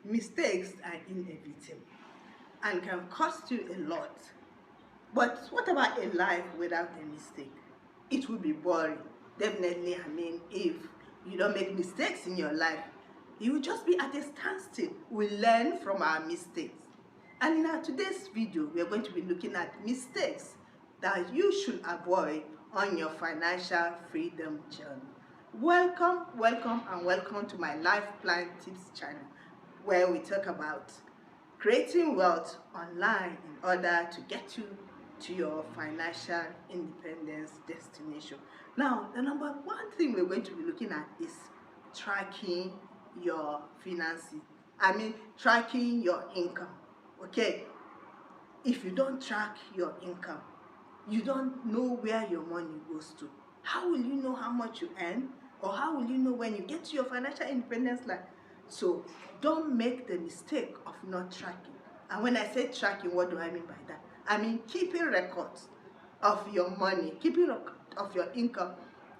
Mistakes are inevitable and can cost you a lot. But what about a life without a mistake? It will be boring. Definitely, if you don't make mistakes in your life, you will just be at a standstill. We learn from our mistakes. And in our today's video, we are going to be looking at mistakes that you should avoid on your financial freedom journey. Welcome, and welcome to my Life Plan Tips channel, where we talk about creating wealth online in order to get you to your financial independence destination. Now, the number one thing we're going to be looking at is tracking your finances. Tracking your income. Okay, if you don't track your income, you don't know where your money goes to. How will you know how much you earn? Or how will you know when you get to your financial independence line? So don't make the mistake of not tracking. And when I say tracking, what do I mean by that? I mean keeping records of your money, keeping record of your income,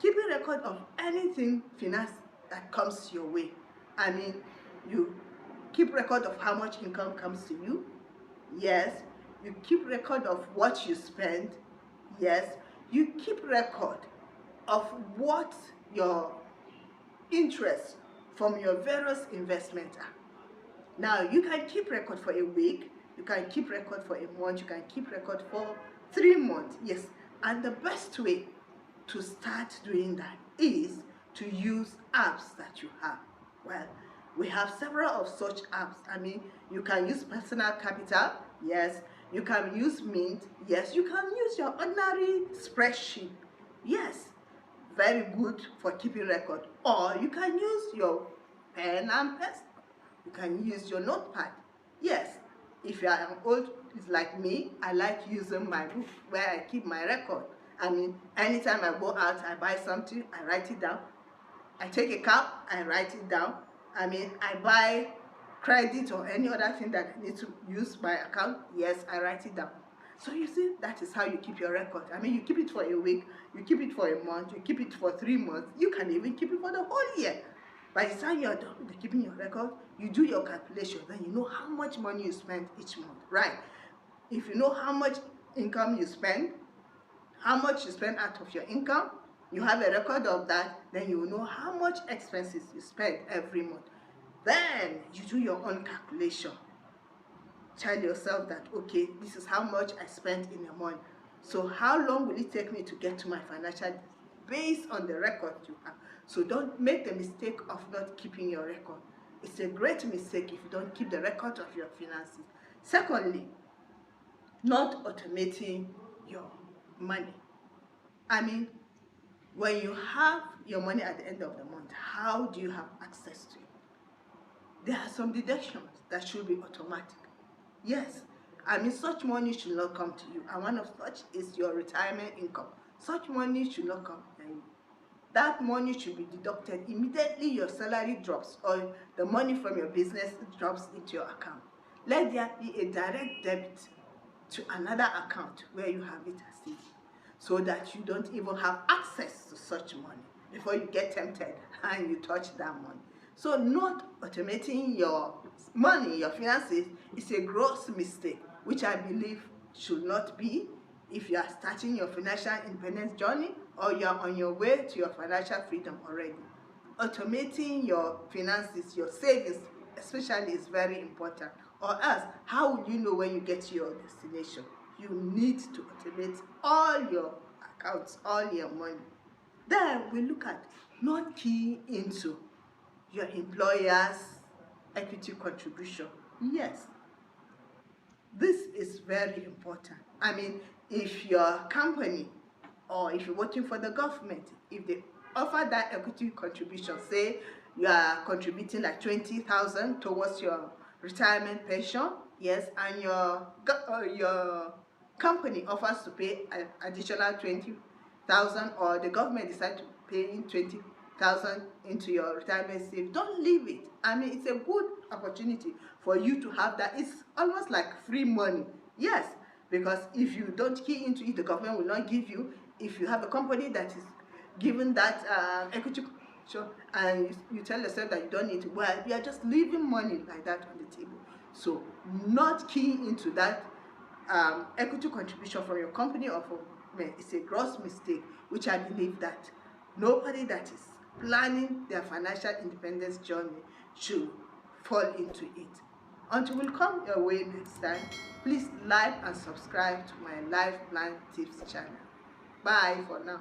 keeping record of anything finance that comes your way. You keep record of how much income comes to you. Yes. You keep record of what you spend. Yes. You keep record of what your interest from your various investments are. Now, you can keep record for a week, you can keep record for a month, you can keep record for 3 months. Yes. And the best way to start doing that is to use apps that you have. Well, we have several of such apps. You can use Personal Capital. Yes. You can use Mint. Yes. You can use your ordinary spreadsheet. Yes. Very good for keeping record. Or you can use your pen and pencil. You can use your notepad. Yes. If you are old like me, I like using my book where I keep my record. Anytime I go out, I buy something, I write it down. I take a cab, I write it down. I buy credit or any other thing that I need to use my account. Yes, I write it down. So you see, that is how you keep your record. You keep it for a week, you keep it for a month, you keep it for 3 months, you can even keep it for the whole year. By the time you're done with keeping your record, you do your calculation, then you know how much money you spend each month, right? If you know how much income you spend, how much you spend out of your income, you have a record of that, then you will know how much expenses you spend every month. Then you do your own calculation. Tell yourself that, okay, this is how much I spent in a month. So how long will it take me to get to my financial based on the record you have? So don't make the mistake of not keeping your record. It's a great mistake if you don't keep the record of your finances. Secondly, not automating your money. When you have your money at the end of the month, how do you have access to it? There are some deductions that should be automatic. Yes. Such money should not come to you. And one of such is your retirement income. Such money should not come to you. That money should be deducted immediately your salary drops or the money from your business drops into your account. Let there be a direct debit to another account where you have it as it, so that you don't even have access to such money before you get tempted and you touch that money. So not automating your money, your finances, is a gross mistake, which I believe should not be if you are starting your financial independence journey or you are on your way to your financial freedom already. Automating your finances, your savings especially, is very important. Or else, how will you know when you get to your destination? You need to automate all your accounts, all your money. Then we look at not keying into your employer's equity contribution. Yes, this is very important. If your company or if you're working for the government, if they offer that equity contribution, say you are contributing like 20,000 towards your retirement pension, yes, and your company offers to pay an additional 20,000, or the government decides to pay in 20,000 into your retirement savings, don't leave it. It's a good opportunity for you to have that. It's almost like free money. Yes, because if you don't key into it, the government will not give you. If you have a company that is given that equity Sure. And you tell yourself that you don't need to, well, you are just leaving money like that on the table. So not keying into that equity contribution from your company or from it's a gross mistake, which I believe that nobody that is planning their financial independence journey should fall into it. Until we come your way next time, please like and subscribe to my Life Plan Tips channel. Bye for now.